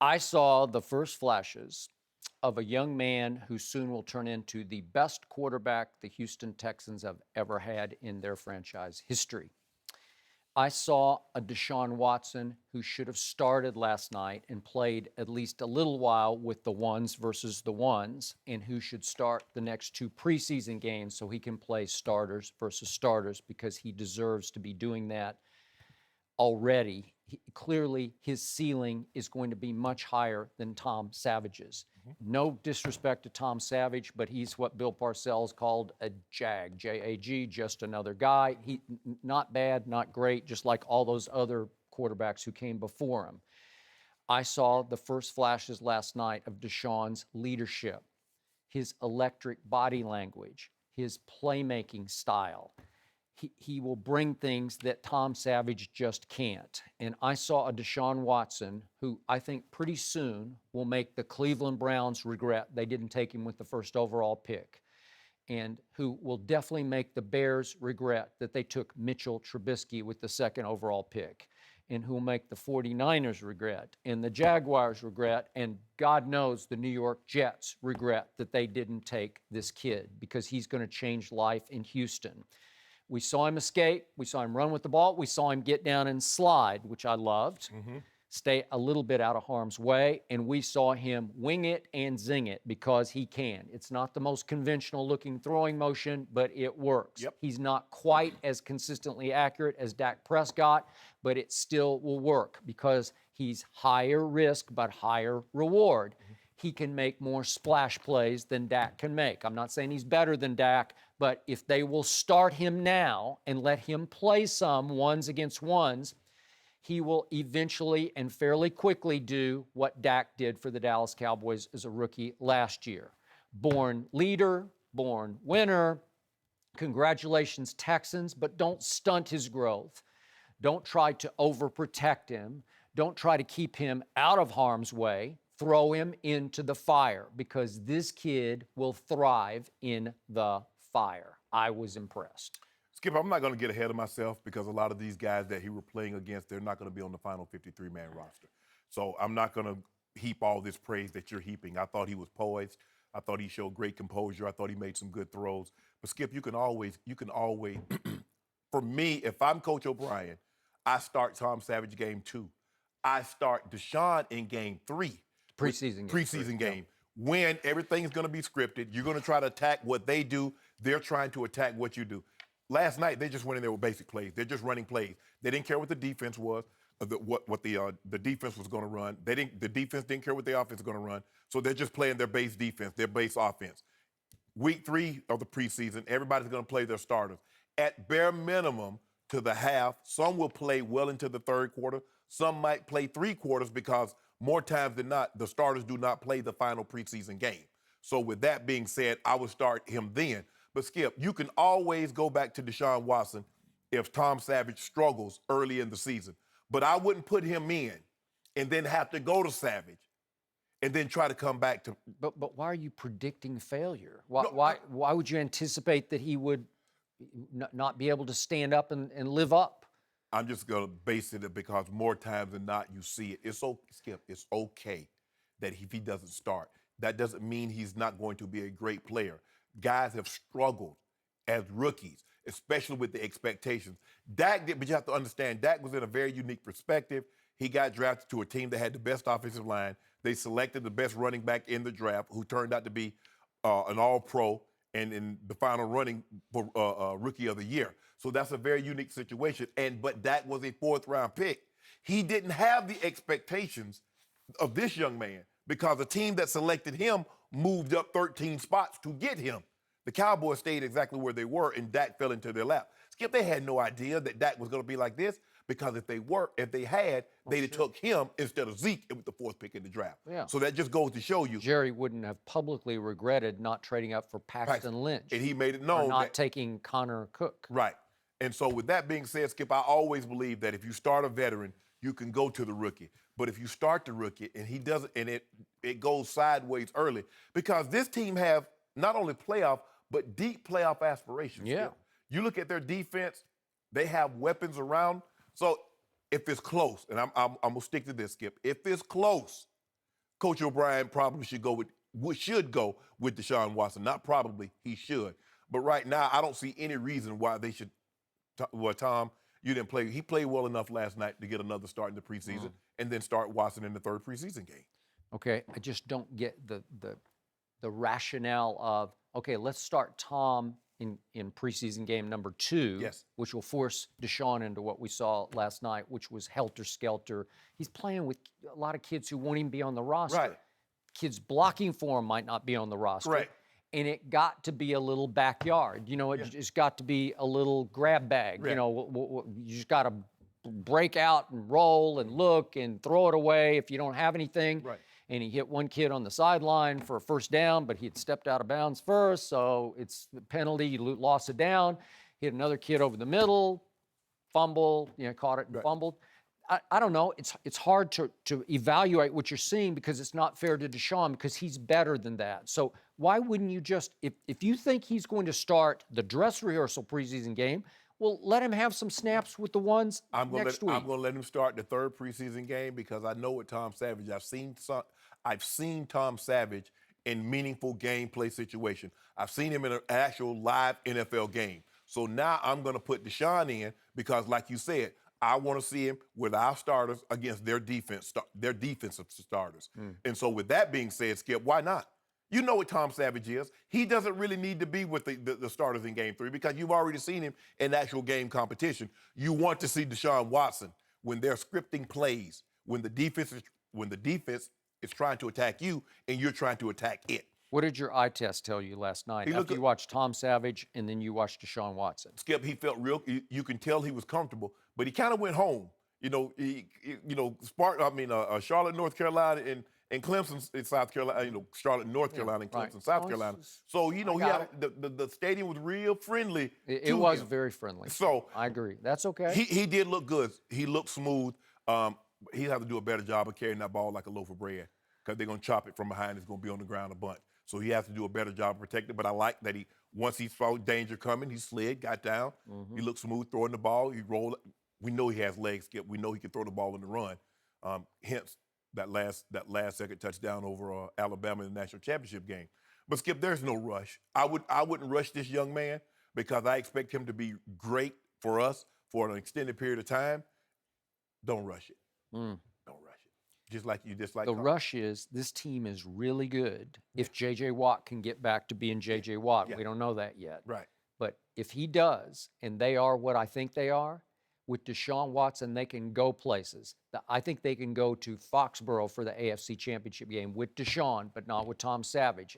I saw the first flashes of a young man who soon will turn into the best quarterback the Houston Texans have ever had in their franchise history. I saw a Deshaun Watson who should have started last night and played at least a little while with the ones versus the ones, and who should start the next two preseason games so he can play starters versus starters because he deserves to be doing that already. Clearly, his ceiling is going to be much higher than Tom Savage's. No disrespect to Tom Savage, but he's what Bill Parcells called a jag, J-A-G, just another guy. He not bad, not great, just like all those other quarterbacks who came before him. I saw the first flashes last night of Deshaun's leadership, his electric body language, his playmaking style. He will bring things that Tom Savage just can't. And I saw a Deshaun Watson who I think pretty soon will make the Cleveland Browns regret they didn't take him with the first overall pick, and who will definitely make the Bears regret that they took Mitchell Trubisky with the second overall pick, and who will make the 49ers regret, and the Jaguars regret, and God knows the New York Jets regret that they didn't take this kid, because he's going to change life in Houston. We saw him escape. We saw him run with the ball. We saw him get down and slide, which I loved, stay a little bit out of harm's way. And we saw him wing it and zing it because he can. It's not the most conventional looking throwing motion, but it works. Yep. He's not quite as consistently accurate as Dak Prescott, but it still will work because he's higher risk but higher reward. He can make more splash plays than Dak can make. I'm not saying he's better than Dak, but if they will start him now and let him play some ones against ones, he will eventually and fairly quickly do what Dak did for the Dallas Cowboys as a rookie last year. Born leader, born winner. Congratulations, Texans, but don't stunt his growth. Don't try to overprotect him. Don't try to keep him out of harm's way. Throw him into the fire, because this kid will thrive in the fire. I was impressed. Skip, I'm not going to get ahead of myself because a lot of these guys that he were playing against, they're not going to be on the final 53-man roster. So I'm not going to heap all this praise that you're heaping. I thought he was poised. I thought he showed great composure. I thought he made some good throws. But Skip, you can always, for me, if I'm Coach O'Brien, I start Tom Savage game 2. I start Deshaun in game 3. Preseason game. When everything's going to be scripted, you're going to try to attack what they do. They're trying to attack what you do. Last night, they just went in there with basic plays. They're just running plays. They didn't care what the defense was, what the defense was going to run. The defense didn't care what the offense was going to run. So they're just playing their base defense, their base offense. Week 3 of the preseason, everybody's going to play their starters. At bare minimum, to the half, some will play well into the third quarter. Some might play 3 quarters because more times than not, the starters do not play the final preseason game. So with that being said, I would start him then. But Skip, you can always go back to Deshaun Watson if Tom Savage struggles early in the season. But I wouldn't put him in and then have to go to Savage and then try to come back to. But why are you predicting failure? Why would you anticipate that he would not be able to stand up and live up? I'm just going to base it because more times than not you see it. Skip, it's okay that if he doesn't start. That doesn't mean he's not going to be a great player. Guys have struggled as rookies, especially with the expectations. Dak did, but you have to understand, Dak was in a very unique perspective. He got drafted to a team that had the best offensive line. They selected the best running back in the draft, who turned out to be an all-pro and in the final running for Rookie of the Year. So that's a very unique situation. But Dak was a 4th-round pick. He didn't have the expectations of this young man because the team that selected him moved up 13 spots to get him. The Cowboys stayed exactly where they were, and Dak fell into their lap. Skip, they had no idea that Dak was going to be like this, because if they had, they'd have took him instead of Zeke with the 4th pick in the draft. Yeah. So that just goes to show you. Jerry wouldn't have publicly regretted not trading up for Paxton Lynch. And he made it known. Or not taking Connor Cook. Right. And so with that being said, Skip, I always believe that if you start a veteran, you can go to the rookie. But if you start the rookie and he doesn't, and it goes sideways early, because this team have not only playoff, but deep playoff aspirations. Yeah. Skip. You look at their defense, they have weapons around. So if it's close, and I'm going to stick to this, Skip, if it's close, Coach O'Brien probably should go with Deshaun Watson. Not probably, he should. But right now, I don't see any reason why they should. Well, Tom, you didn't play. He played well enough last night to get another start in the preseason, and then start Watson in the third preseason game. Okay, I just don't get the rationale of, okay, let's start Tom in preseason game number 2, Yes. which will force Deshaun into what we saw last night, which was helter-skelter. He's playing with a lot of kids who won't even be on the roster. Right. Kids blocking for him might not be on the roster. Correct. And it got to be a little backyard. You know, it's got to be a little grab bag. Right. You know, you just got to break out and roll and look and throw it away if you don't have anything. Right. And he hit one kid on the sideline for a first down, but he had stepped out of bounds first, so it's a penalty. He lost it down. Hit another kid over the middle, fumble, caught it and fumbled. I don't know. It's hard to evaluate what you're seeing because it's not fair to Deshaun because he's better than that. So why wouldn't you just, if you think he's going to start the dress rehearsal preseason game, well, let him have some snaps with the ones next week. I'm going to let him start the third preseason game because I know with Tom Savage, I've seen Tom Savage in meaningful gameplay situation. I've seen him in an actual live NFL game. So now I'm going to put Deshaun in because, like you said, I want to see him with our starters against their defensive starters. And so with that being said, Skip, why not? You know what Tom Savage is. He doesn't really need to be with the starters in Game 3 because you've already seen him in actual game competition. You want to see Deshaun Watson when they're scripting plays, when the defense is trying to attack you and you're trying to attack it. What did your eye test tell you last night after you watched Tom Savage and then you watched Deshaun Watson? Skip, he felt real. You can tell he was comfortable, but he kind of went home. Charlotte, North Carolina, and Clemson in South Carolina. Charlotte, North Carolina, and Clemson, South Carolina. So he had the stadium was real friendly. It was very friendly. So I agree. That's okay. He did look good. He looked smooth. He'd have to do a better job of carrying that ball like a loaf of bread because they're going to chop it from behind. It's going to be on the ground a bunch. So he has to do a better job of protecting. But I like that once he saw danger coming, he slid, got down. He looked smooth throwing the ball. He rolled. We know he has legs, Skip. We know he can throw the ball in the run. Hence that last second touchdown over Alabama in the national championship game. But Skip, there's no rush. I wouldn't rush this young man because I expect him to be great for us for an extended period of time. Don't rush it. Don't rush it. Just like the rush is this team is really good if J.J. Watt can get back to being J.J. Watt. Yeah. We don't know that yet. Right. But if he does, and they are what I think they are, with Deshaun Watson, they can go places. I think they can go to Foxborough for the AFC Championship game with Deshaun, but not with Tom Savage.